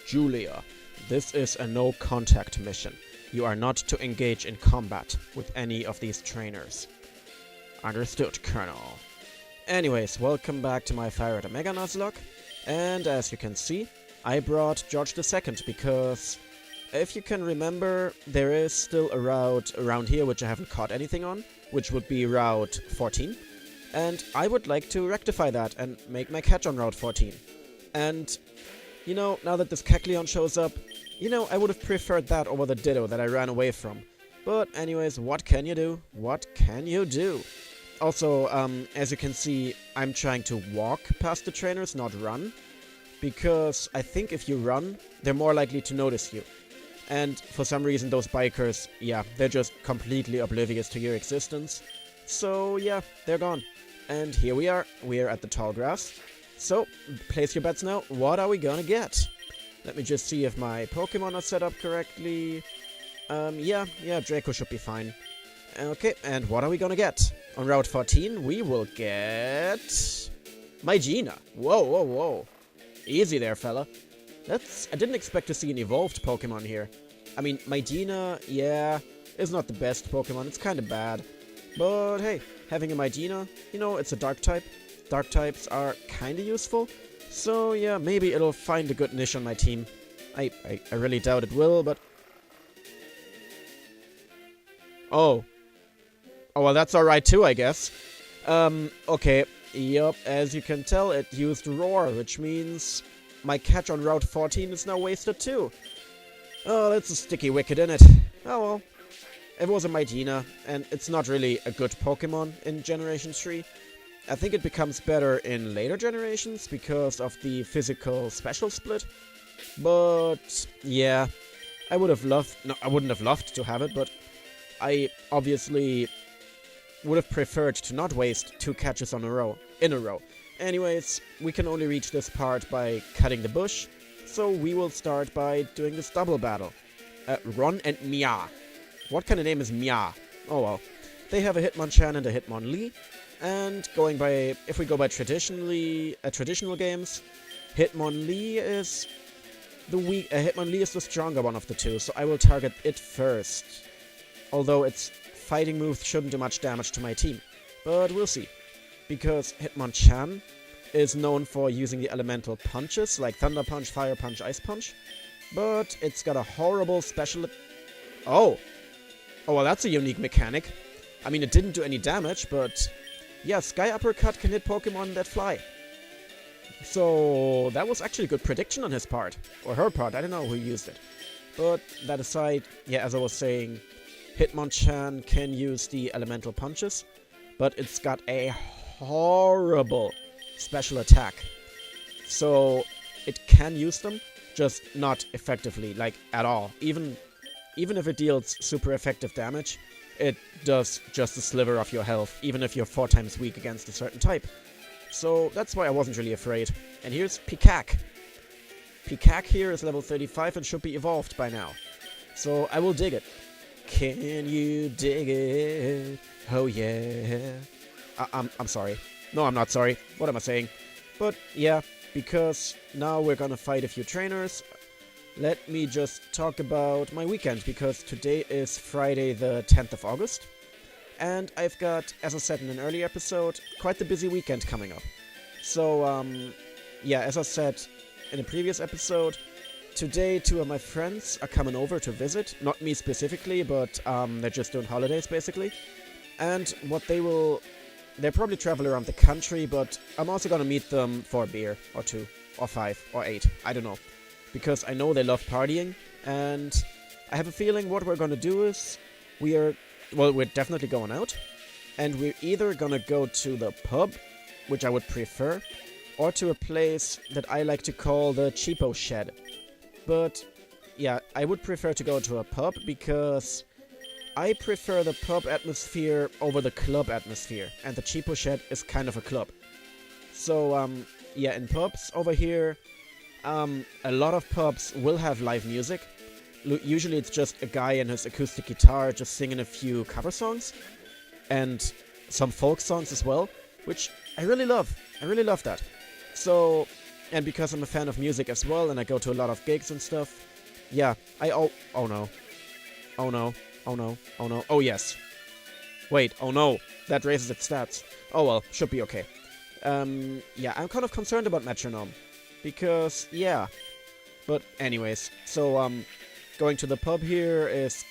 Julia, this is a no-contact mission. You are not to engage in combat with any of these trainers. Understood, Colonel. Anyways, welcome back to my FireRed Mega Nuzlocke. And as you can see, I brought George II because, if you can remember, there is still a route around here which I haven't caught anything on, which would be Route 14. And I would like to rectify that and make my catch on Route 14. And, you know, now that this Kecleon shows up, you know, I would have preferred that over the Ditto that I ran away from. But anyways, what can you do? What can you do? Also, as you can see, I'm trying to walk past the trainers, not run. Because I think if you run, they're more likely to notice you. And for some reason, those bikers, yeah, they're just completely oblivious to your existence. So yeah, they're gone. And here we are at the tall grass. So, place your bets now, what are we gonna get? Let me just see if my Pokemon are set up correctly. Yeah, Draco should be fine. Okay, and what are we gonna get? On Route 14, we will get... Mygina. Whoa. Easy there, fella. I didn't expect to see an evolved Pokemon here. I mean, Mygina, yeah, is not the best Pokemon. It's kind of bad. But hey, having a Mygina, you know, it's a dark type. Dark types are kind of useful. So yeah, maybe it'll find a good niche on my team. I really doubt it will, but... Oh, well, that's alright too, I guess. Okay. Yup, as you can tell, it used Roar, which means my catch on Route 14 is now wasted too. Oh, that's a sticky wicket, innit? Oh well. It was a Mygina, and it's not really a good Pokemon in Generation 3. I think it becomes better in later generations because of the physical special split. But, yeah, I wouldn't have loved to have it, but I obviously would have preferred to not waste 2 catches in a row. Anyways, we can only reach this part by cutting the bush, so we will start by doing this double battle. Ron and Mia. What kind of name is Mia? Oh well. They have a Hitmonchan and a Hitmonlee, and if we go by traditional games, Hitmonlee is the stronger one of the two, so I will target it first. Although its fighting moves shouldn't do much damage to my team, but we'll see. Because Hitmonchan is known for using the elemental punches, like Thunder Punch, Fire Punch, Ice Punch, but it's got a horrible special... Oh, well, that's a unique mechanic. I mean, it didn't do any damage, but yeah, Sky Uppercut can hit Pokemon that fly. So that was actually a good prediction on his part, or her part, I don't know who used it. But that aside, yeah, as I was saying, Hitmonchan can use the elemental punches, but it's got a horrible special attack. So it can use them, just not effectively, like at all. Even if it deals super effective damage, it does just a sliver of your health, even if you're 4 times weak against a certain type. So that's why I wasn't really afraid. And here's Pikak. Pikak here is level 35 and should be evolved by now. So I will dig it. Can you dig it? Oh yeah. I'm sorry. No, I'm not sorry. What am I saying? But yeah, because now we're gonna fight a few trainers. Let me just talk about my weekend, because today is Friday the 10th of August. And I've got, as I said in an earlier episode, quite the busy weekend coming up. So, yeah, as I said in a previous episode, today 2 of my friends are coming over to visit. Not me specifically, but they're just doing holidays, basically. And they'll probably travel around the country, but I'm also gonna meet them for a beer, or 2, or 5, or 8, I don't know. Because I know they love partying, and I have a feeling what we're gonna do is, we're definitely going out, and we're either gonna go to the pub, which I would prefer, or to a place that I like to call the Cheapo Shed. But, yeah, I would prefer to go to a pub, because I prefer the pub atmosphere over the club atmosphere, and the Cheapo Shed is kind of a club. So, yeah, in pubs over here, a lot of pubs will have live music. Usually it's just a guy and his acoustic guitar just singing a few cover songs, and some folk songs as well, which I really love. I really love that. So, And because I'm a fan of music as well, and I go to a lot of gigs and stuff, yeah, oh no. Oh no. Oh no. Oh no. Oh yes. Wait, oh no. That raises its stats. Oh well, should be okay. Yeah, I'm kind of concerned about Metronome. Because, yeah. But anyways, so, going to the pub here is...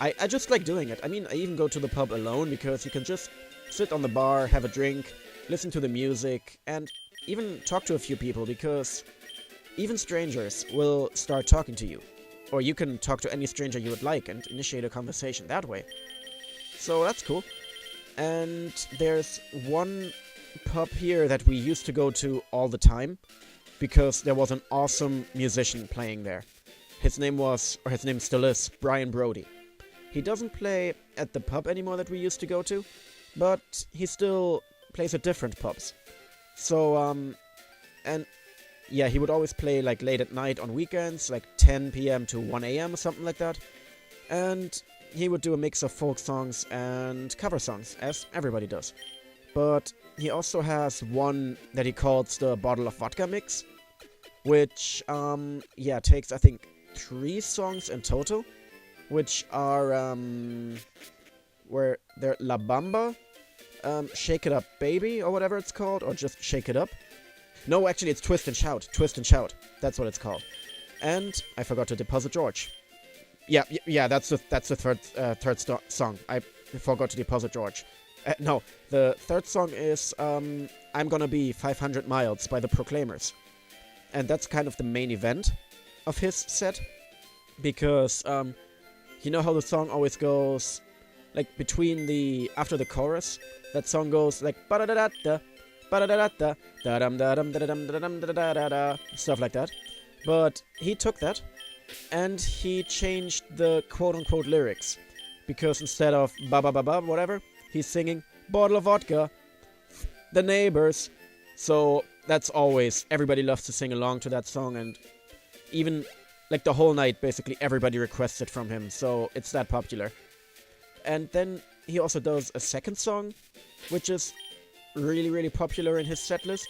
I just like doing it. I mean, I even go to the pub alone because you can just sit on the bar, have a drink, listen to the music, and even talk to a few people because even strangers will start talking to you. Or you can talk to any stranger you would like and initiate a conversation that way. So that's cool. And there's one pub here that we used to go to all the time because there was an awesome musician playing there. His name still is, Brian Brody. He doesn't play at the pub anymore that we used to go to, but he still plays at different pubs. So, and yeah, he would always play like late at night on weekends, like 10 p.m. to 1 a.m. or something like that. And he would do a mix of folk songs and cover songs, as everybody does. But he also has one that he calls the Bottle of Vodka Mix, which, yeah, takes, I think, 3 songs in total, which are, where they're La Bamba, Shake It Up Baby, or whatever it's called, or just Shake It Up. No, actually, it's Twist and Shout. Twist and Shout. That's what it's called. And I forgot to deposit George. Yeah, that's the third song. I forgot to deposit George. No, the third song is I'm Gonna Be 500 Miles by the Proclaimers. And that's kind of the main event of his set. Because, you know how the song always goes, like, after the chorus, that song goes, like, ba-da-da-da-da, ba-da-da-da-da, da-dum da-dum da-dum da-dum da-da-da-da, stuff like that. But he took that, and he changed the quote-unquote lyrics. Because instead of ba-ba-ba-ba, whatever, he's singing, bottle of vodka, the neighbors. So, that's always, everybody loves to sing along to that song, and even... like, the whole night, basically, everybody requests it from him, so it's that popular. And then he also does a second song, which is really, really popular in his setlist,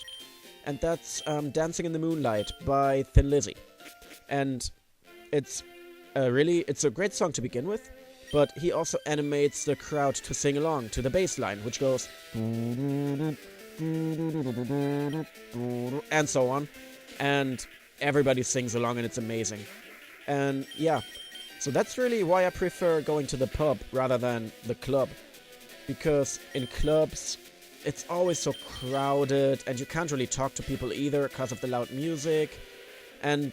and that's Dancing in the Moonlight by Thin Lizzy. And it's a great song to begin with, but he also animates the crowd to sing along to the bass line, which goes... and so on. And... everybody sings along and it's amazing. And yeah, so that's really why I prefer going to the pub rather than the club. Because in clubs, it's always so crowded and you can't really talk to people either because of the loud music. And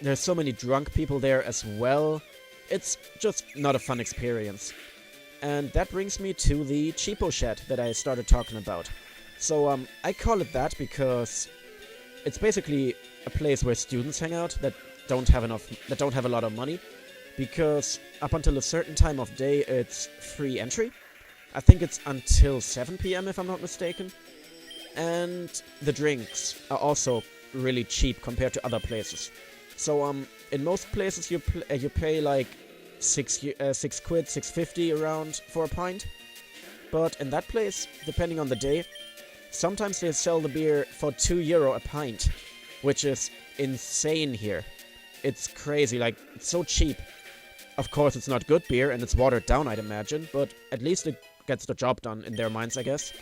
there's so many drunk people there as well. It's just not a fun experience. And that brings me to the cheapo shed that I started talking about. So I call it that because it's basically a place where students hang out that don't have a lot of money, because up until a certain time of day it's free entry. I think it's until 7 p.m. if I'm not mistaken. And the drinks are also really cheap compared to other places. So in most places you pay like 6 quid, 6.50 around for a pint. But in that place, depending on the day, sometimes they sell the beer for €2 a pint, which is insane here. It's crazy, like, it's so cheap. Of course, it's not good beer, and it's watered down, I'd imagine, but at least it gets the job done in their minds, I guess.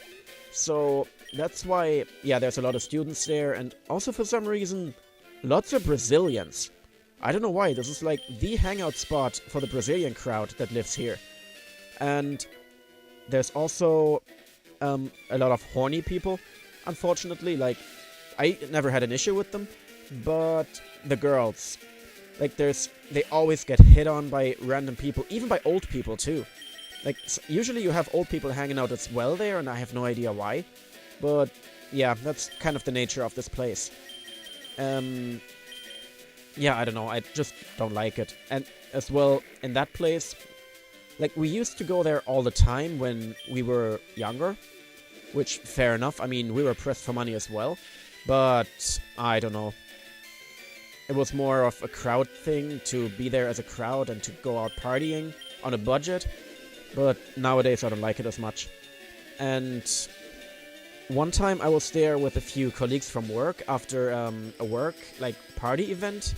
So, that's why, yeah, there's a lot of students there, and also for some reason, lots of Brazilians. I don't know why, this is like the hangout spot for the Brazilian crowd that lives here. And there's also a lot of horny people, unfortunately. Like, I never had an issue with them, but the girls, like, they always get hit on by random people, even by old people too. Like, usually you have old people hanging out as well there, and I have no idea why. But yeah, that's kind of the nature of this place. Yeah, I don't know, I just don't like it. And as well, in that place, like, we used to go there all the time when we were younger, which, fair enough, I mean, we were pressed for money as well, but I don't know. It was more of a crowd thing, to be there as a crowd and to go out partying on a budget, but nowadays I don't like it as much. And one time I was there with a few colleagues from work after a work, like, party event.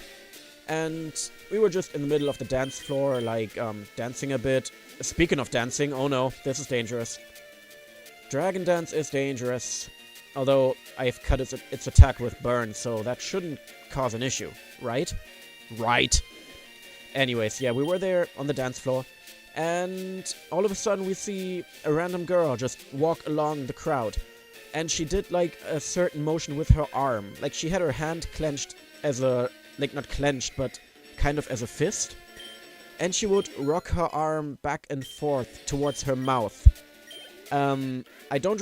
And we were just in the middle of the dance floor, like, dancing a bit. Speaking of dancing, oh no, this is dangerous. Dragon dance is dangerous. Although, I've cut its attack with burn, so that shouldn't cause an issue, right? Right. Anyways, yeah, we were there on the dance floor. And all of a sudden we see a random girl just walk along the crowd. And she did, like, a certain motion with her arm. Like, she had her hand clenched as a... like, not clenched, but kind of as a fist. And she would rock her arm back and forth towards her mouth. I don't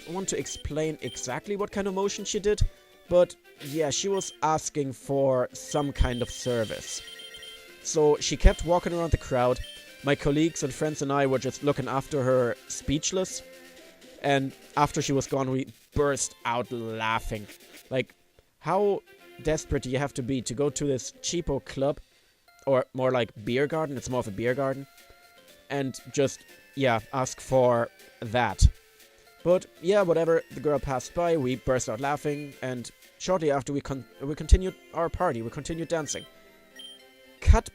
want to explain exactly what kind of motion she did, but yeah, she was asking for some kind of service. So she kept walking around the crowd. My colleagues and friends and I were just looking after her, speechless. And after she was gone, we burst out laughing. Like, how desperate do you have to be to go to this cheapo club, or more like beer garden, it's more of a beer garden, and just, yeah, ask for that. But yeah, whatever, the girl passed by, we burst out laughing, and shortly after we continued our party, we continued dancing. Cut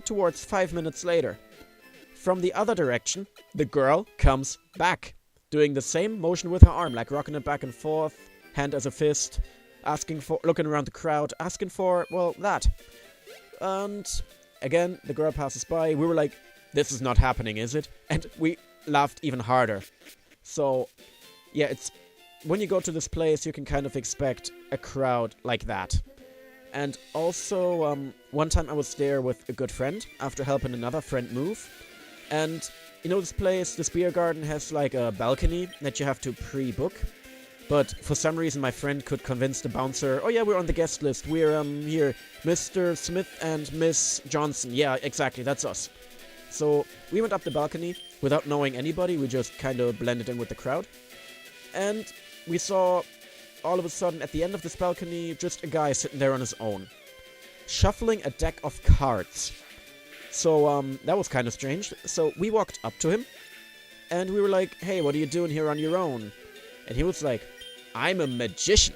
towards 5 minutes later. From the other direction, the girl comes back, doing the same motion with her arm, like rocking it back and forth, hand as a fist, looking around the crowd, asking for, well, that. And again, the girl passes by. We were like, this is not happening, is it? And we laughed even harder. So, yeah, it's when you go to this place, you can kind of expect a crowd like that. And also, one time I was there with a good friend after helping another friend move. And, you know, this beer garden has like a balcony that you have to pre-book. But for some reason, my friend could convince the bouncer, oh yeah, we're on the guest list. We're, here, Mr. Smith and Miss Johnson. Yeah, exactly, that's us. So we went up the balcony without knowing anybody. We just kind of blended in with the crowd. And we saw, all of a sudden, at the end of this balcony, just a guy sitting there on his own, shuffling a deck of cards. So, that was kind of strange. So we walked up to him, and we were like, hey, what are you doing here on your own? And he was like, I'm a magician.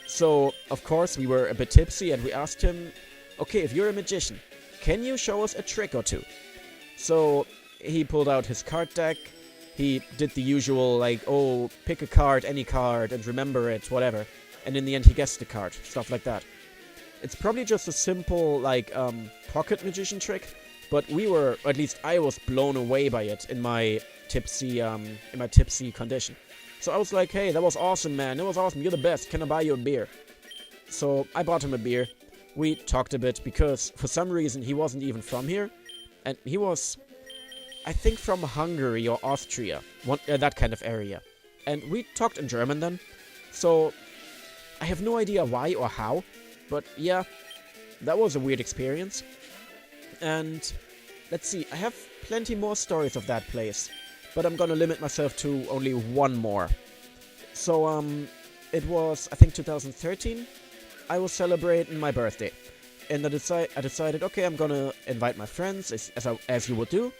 So, of course, we were a bit tipsy, and we asked him, okay, if you're a magician, can you show us a trick or two? So, he pulled out his card deck. He did the usual, like, oh, pick a card, any card, and remember it, whatever. And in the end, he guessed the card, stuff like that. It's probably just a simple, like, pocket magician trick, but we were, or at least I was blown away by it in my tipsy condition. So I was like, hey, that was awesome, man. That was awesome. You're the best. Can I buy you a beer? So I bought him a beer. We talked a bit because for some reason he wasn't even from here. And he was, I think, from Hungary or Austria. That kind of area. And we talked in German then. So I have no idea why or how. But yeah, that was a weird experience. And let's see, I have plenty more stories of that place. But I'm gonna limit myself to only one more. So, it was, I think, 2013. I was celebrating my birthday. And I decided, okay, I'm gonna invite my friends, as you would do.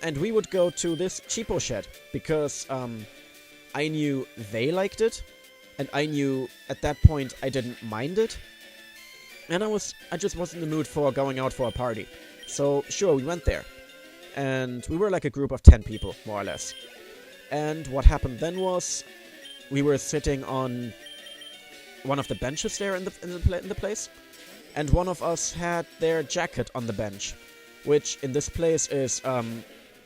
And we would go to this cheapo shed. Because, I knew they liked it. And I knew, at that point, I didn't mind it. And I just was in the mood for going out for a party. So, sure, we went there. And we were like a group of 10 people, more or less. And what happened then was, we were sitting on one of the benches there in the place, and one of us had their jacket on the bench, which in this place is,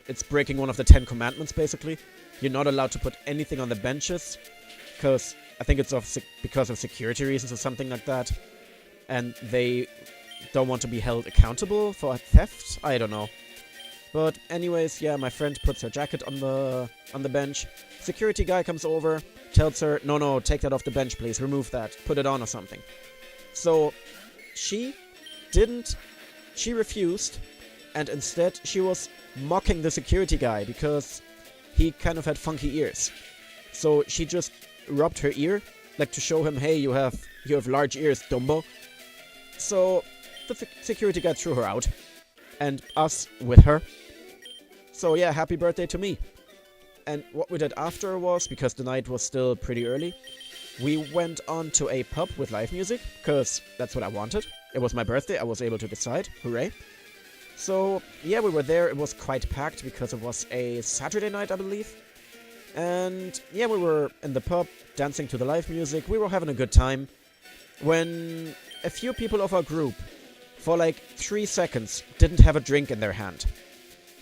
it's breaking one of the 10 commandments, basically. You're not allowed to put anything on the benches, because I think it's because of security reasons or something like that, and they don't want to be held accountable for theft. I don't know. But anyways, yeah, my friend puts her jacket on the bench. Security guy comes over, tells her, no, take that off the bench, please. Remove that. Put it on or something. So she refused, and instead she was mocking the security guy because he kind of had funky ears. So she just rubbed her ear, like to show him, hey, you have large ears, Dumbo. So the security guy threw her out, and us with her. So yeah, happy birthday to me. And what we did after was, because the night was still pretty early, we went on to a pub with live music, because that's what I wanted. It was my birthday, I was able to decide, hooray. So, yeah, we were there, it was quite packed, because it was a Saturday night, I believe. And, yeah, we were in the pub, dancing to the live music, we were having a good time, when a few people of our group, for like 3 seconds, didn't have a drink in their hand.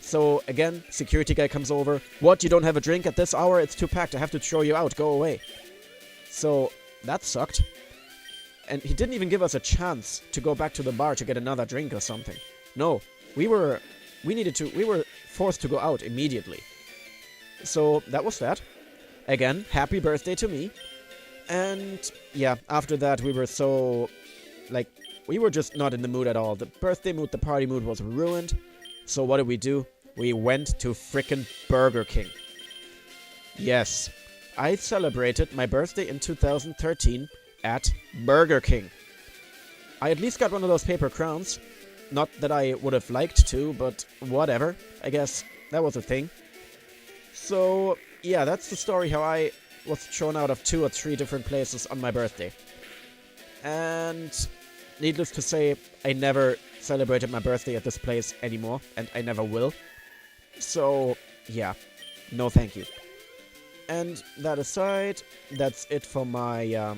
So, again, security guy comes over, what, you don't have a drink at this hour? It's too packed, I have to throw you out, go away. So, that sucked. And he didn't even give us a chance to go back to the bar to get another drink or something. No, we were forced to go out immediately. So, that was that. Again, happy birthday to me. And, yeah, after that we were so, we were just not in the mood at all. The birthday mood, the party mood was ruined. So what did we do? We went to frickin' Burger King. Yes. I celebrated my birthday in 2013 at Burger King. I at least got one of those paper crowns. Not that I would have liked to, but whatever. I guess that was a thing. So, yeah, that's the story how I was thrown out of 2 or 3 different places on my birthday. And needless to say, I never celebrated my birthday at this place anymore, and I never will. So, yeah, no thank you. And that aside, that's it for my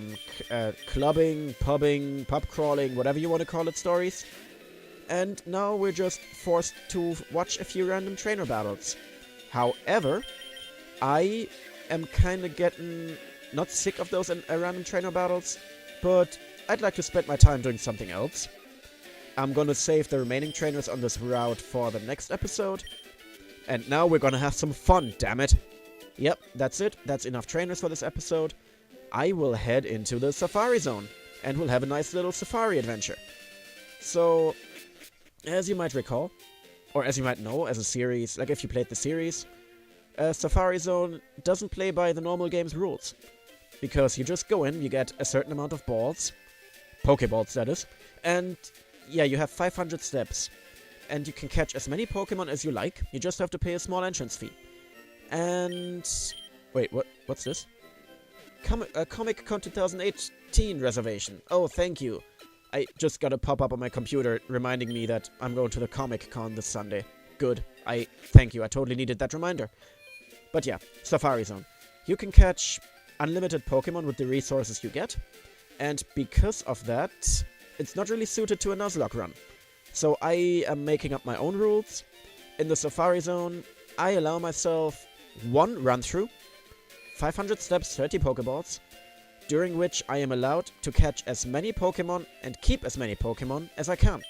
clubbing, pubbing, pub crawling, whatever you want to call it stories. And now we're just forced to watch a few random trainer battles. However, I am kind of getting not sick of those random trainer battles, but I'd like to spend my time doing something else. I'm gonna save the remaining trainers on this route for the next episode. And now we're gonna have some fun, damn it. Yep, that's it. That's enough trainers for this episode. I will head into the Safari Zone, and we'll have a nice little safari adventure. So, as you might recall, or as you might know, as a series, like if you played the series, Safari Zone doesn't play by the normal game's rules. Because you just go in, you get a certain amount of balls, Pokeballs that is, and yeah, you have 500 steps. And you can catch as many Pokemon as you like, you just have to pay a small entrance fee. And wait, what's this? Comic Con 2018 reservation. Oh, thank you. I just got a pop-up on my computer reminding me that I'm going to the Comic Con this Sunday. Good. Thank you. I totally needed that reminder. But yeah, Safari Zone. You can catch unlimited Pokemon with the resources you get. And because of that, it's not really suited to a Nuzlocke run. So I am making up my own rules. In the Safari Zone, I allow myself 1 run-through, 500 steps, 30 Pokeballs, during which I am allowed to catch as many Pokemon and keep as many Pokemon as I can.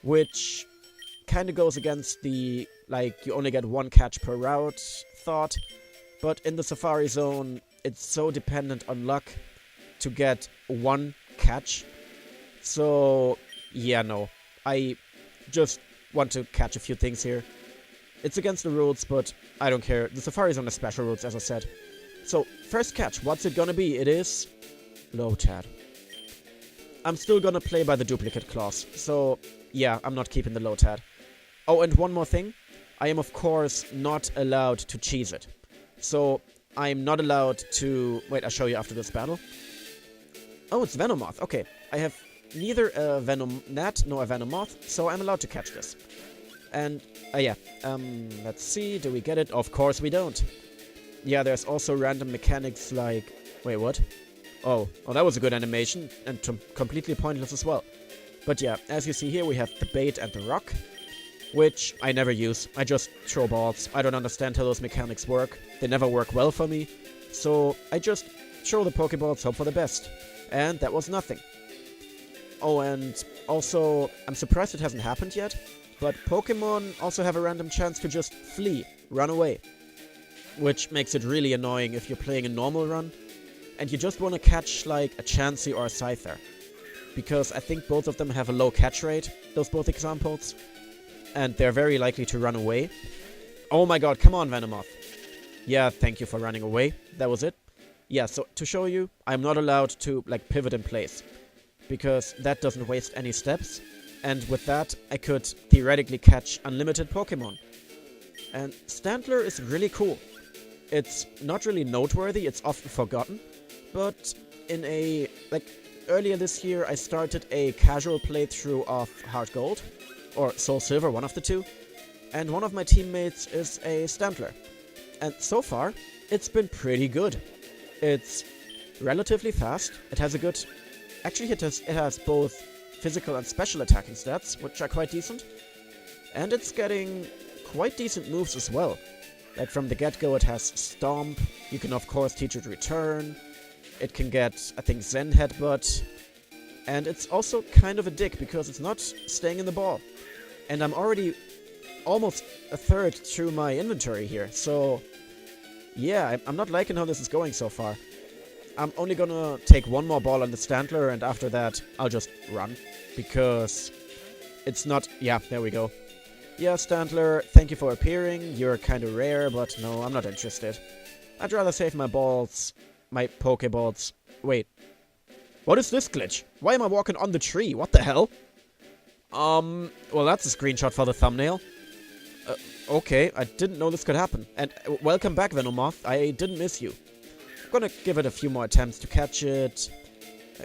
Which kinda goes against the, you only get 1 catch per route thought, but in the Safari Zone, it's so dependent on luck to get 1 catch. So, yeah, no. I just want to catch a few things here. It's against the rules, but I don't care. The Safari Zone has special rules, as I said. So, first catch, what's it gonna be? It is Lotad. I'm still gonna play by the duplicate clause, so yeah, I'm not keeping the Lotad. Oh, and one more thing. I am, of course, not allowed to cheese it. So, I'm not allowed to... Wait, I'll show you after this battle. Oh, it's Venomoth. Okay, I have neither a Venomnat nor a Venomoth, so I'm allowed to catch this. And, let's see, do we get it? Of course we don't. Yeah, there's also random mechanics like... Wait, what? Oh, that was a good animation, and completely pointless as well. But yeah, as you see here, we have the bait and the rock, which I never use. I just throw balls. I don't understand how those mechanics work. They never work well for me. So I just throw the Pokeballs, hope for the best. And that was nothing. Oh, and also, I'm surprised it hasn't happened yet, but Pokemon also have a random chance to just flee, run away. Which makes it really annoying if you're playing a normal run, and you just want to catch, like, a Chansey or a Scyther. Because I think both of them have a low catch rate, those both examples, and they're very likely to run away. Oh my god, come on, Venomoth. Yeah, thank you for running away. That was it. Yeah, so to show you, I'm not allowed to, pivot in place. Because that doesn't waste any steps. And with that, I could theoretically catch unlimited Pokemon. And Stantler is really cool. It's not really noteworthy, it's often forgotten, but in earlier this year I started a casual playthrough of Heart Gold, or Soul Silver, one of the two, and one of my teammates is a Stantler. And so far, it's been pretty good. It's relatively fast, it has a good... Actually, it has both physical and special attacking stats, which are quite decent, and it's getting quite decent moves as well. Like from the get-go it has Stomp, you can of course teach it Return, it can get, I think, Zen Headbutt, and it's also kind of a dick because it's not staying in the ball. And I'm already almost a third through my inventory here, so yeah, I'm not liking how this is going so far. I'm only gonna take one more ball on the Stantler, and after that I'll just run, because it's not... Yeah, there we go. Yeah, Stantler, thank you for appearing. You're kind of rare, but no, I'm not interested. I'd rather save my balls, my Pokeballs. Wait, what is this glitch? Why am I walking on the tree? What the hell? Well, that's a screenshot for the thumbnail. Okay, I didn't know this could happen. And welcome back, Venomoth. I didn't miss you. I'm gonna give it a few more attempts to catch it.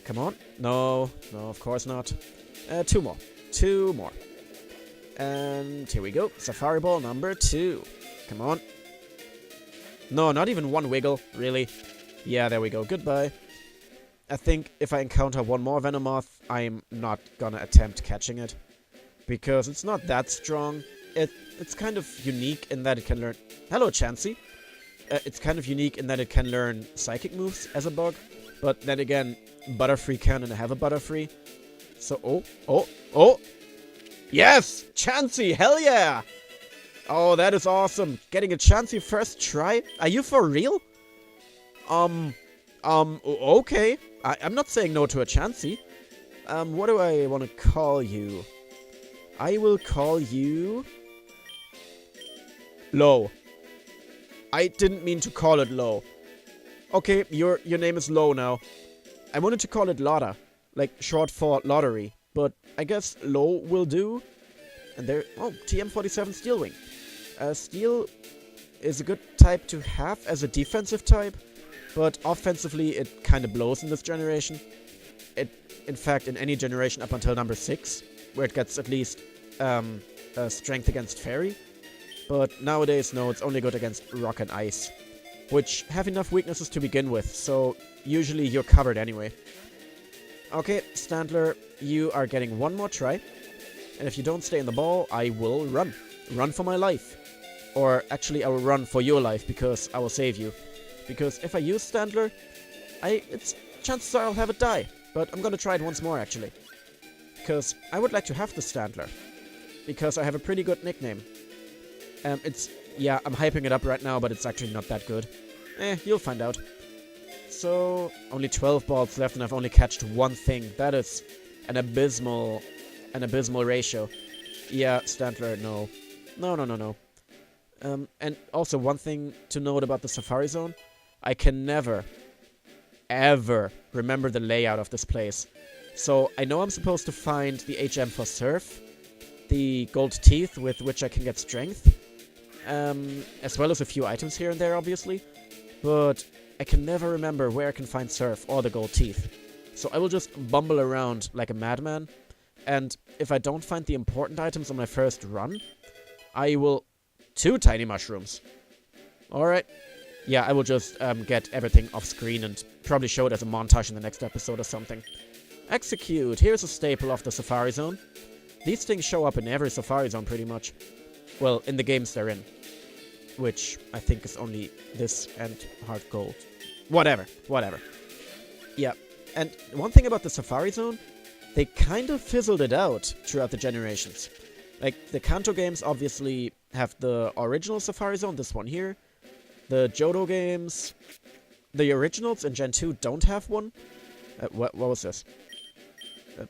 Come on. No, of course not. Two more. And here we go. Safari Ball number 2. Come on. No, not even one wiggle, really. Yeah, there we go. Goodbye. I think if I encounter one more Venomoth, I'm not gonna attempt catching it, because it's not that strong. It's kind of unique in that it can learn... Hello, Chansey. It's kind of unique in that it can learn psychic moves as a bug, but then again, Butterfree can, and I have a Butterfree. So, oh! Yes! Chansey! Hell yeah! Oh, that is awesome. Getting a Chansey first try? Are you for real? Okay. I'm not saying no to a Chansey. What do I want to call you? I will call you... Low. I didn't mean to call it Low. Okay, your name is Low now. I wanted to call it Lotta, like short for lottery, but I guess Low will do. And there... Oh, TM47 Steel Wing. Steel is a good type to have as a defensive type, but offensively it kind of blows in this generation. In fact, in any generation up until number 6, where it gets at least strength against Fairy. But nowadays, no, it's only good against Rock and Ice, which have enough weaknesses to begin with, so usually you're covered anyway. Okay, Stantler, you are getting one more try, and if you don't stay in the ball, I will run. Run for my life. Or actually, I will run for your life, because I will save you. Because if I use Stantler, chances are I'll have it die. But I'm gonna try it once more, actually. Because I would like to have the Stantler. Because I have a pretty good nickname. Yeah, I'm hyping it up right now, but it's actually not that good. You'll find out. So, only 12 balls left, and I've only catched one thing. That is an abysmal ratio. Yeah, Stantler, no. No. And also, one thing to note about the Safari Zone, I can never, ever remember the layout of this place. So, I know I'm supposed to find the HM for Surf, the gold teeth with which I can get strength, as well as a few items here and there, obviously, but I can never remember where I can find Surf or the gold teeth. So I will just bumble around like a madman, and if I don't find the important items on my first run, I will... 2 tiny mushrooms. Alright. Yeah, I will just get everything off screen and probably show it as a montage in the next episode or something. Execute. Here's a staple of the Safari Zone. These things show up in every Safari Zone pretty much. Well, in the games they're in. Which I think is only this and Heart Gold. Whatever. Yeah, and one thing about the Safari Zone, they kind of fizzled it out throughout the generations. Like, the Kanto games obviously have the original Safari Zone, this one here. The Johto games, the originals in Gen 2 don't have one. What was this?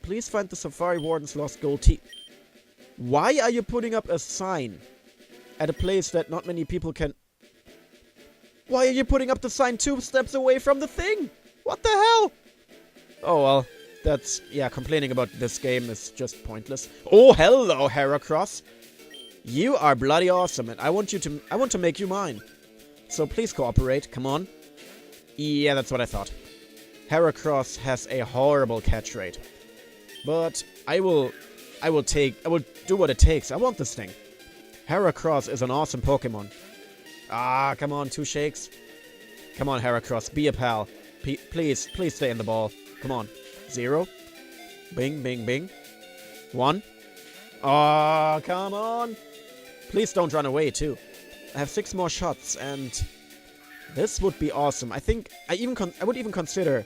Please find the Safari Warden's lost gold teeth. Why are you putting up a sign at a place that not many people can... Why are you putting up the sign 2 steps away from the thing? What the hell? Oh, well, that's... Yeah, complaining about this game is just pointless. Oh, hello, Heracross. You are bloody awesome, and I want to make you mine. So please cooperate. Come on. Yeah, that's what I thought. Heracross has a horrible catch rate. But I will do what it takes. I want this thing. Heracross is an awesome Pokemon. Ah, come on, 2 shakes. Come on, Heracross, be a pal. Please stay in the ball. Come on. 0. Bing, bing, bing. 1. Oh, come on. Please don't run away, too. I have 6 more shots, and this would be awesome. I think I would even consider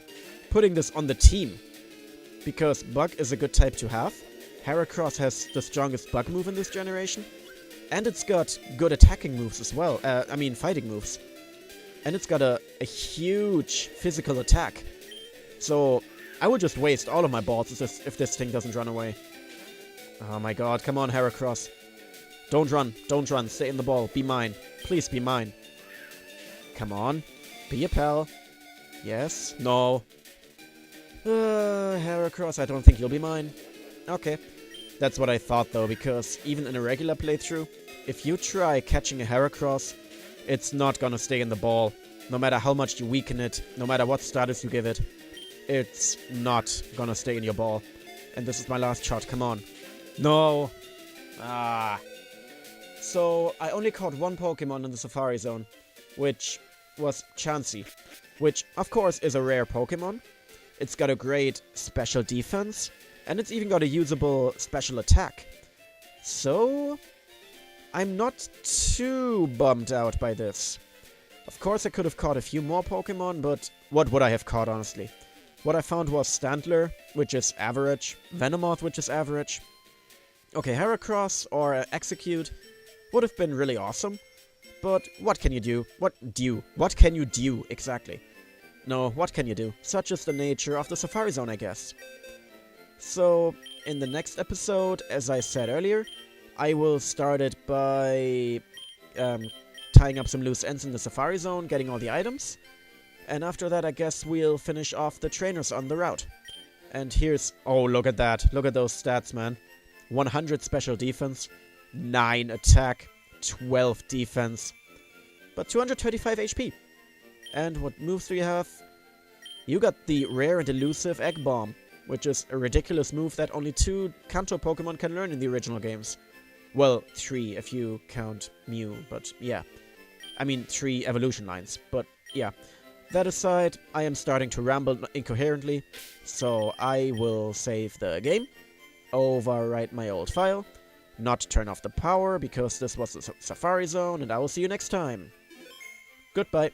putting this on the team, because Bug is a good type to have. Heracross has the strongest Bug move in this generation, and it's got good attacking moves as well. Fighting moves. And it's got a huge physical attack. So I would just waste all of my balls if this thing doesn't run away. Oh my god, come on, Heracross. Don't run, stay in the ball, be mine. Please be mine. Come on, be a pal. Yes, no. Heracross, I don't think you'll be mine. Okay. That's what I thought though, because even in a regular playthrough, if you try catching a Heracross, it's not gonna stay in the ball. No matter how much you weaken it, no matter what status you give it, it's not gonna stay in your ball. And this is my last shot, come on. No! Ah. So, I only caught 1 Pokemon in the Safari Zone, which was Chansey, which of course is a rare Pokemon. It's got a great special defense, and it's even got a usable special attack. So, I'm not too bummed out by this. Of course I could have caught a few more Pokemon, but what would I have caught, honestly? What I found was Stantler, which is average, Venomoth, which is average. Okay, Heracross or Execute would have been really awesome, but what can you do? What can you do, exactly? No, what can you do? Such is the nature of the Safari Zone, I guess. So, in the next episode, as I said earlier, I will start it by tying up some loose ends in the Safari Zone, getting all the items. And after that, I guess we'll finish off the trainers on the route. And here's... Oh, look at that. Look at those stats, man. 100 special defense, 9 attack, 12 defense, but 225 HP. And what moves do you have? You got the rare and elusive Egg Bomb, which is a ridiculous move that only 2 Kanto Pokemon can learn in the original games. Well, 3 if you count Mew, but yeah. I mean, 3 evolution lines, but yeah. That aside, I am starting to ramble incoherently, so I will save the game, overwrite my old file, not turn off the power because this was the Safari Zone, and I will see you next time. Goodbye.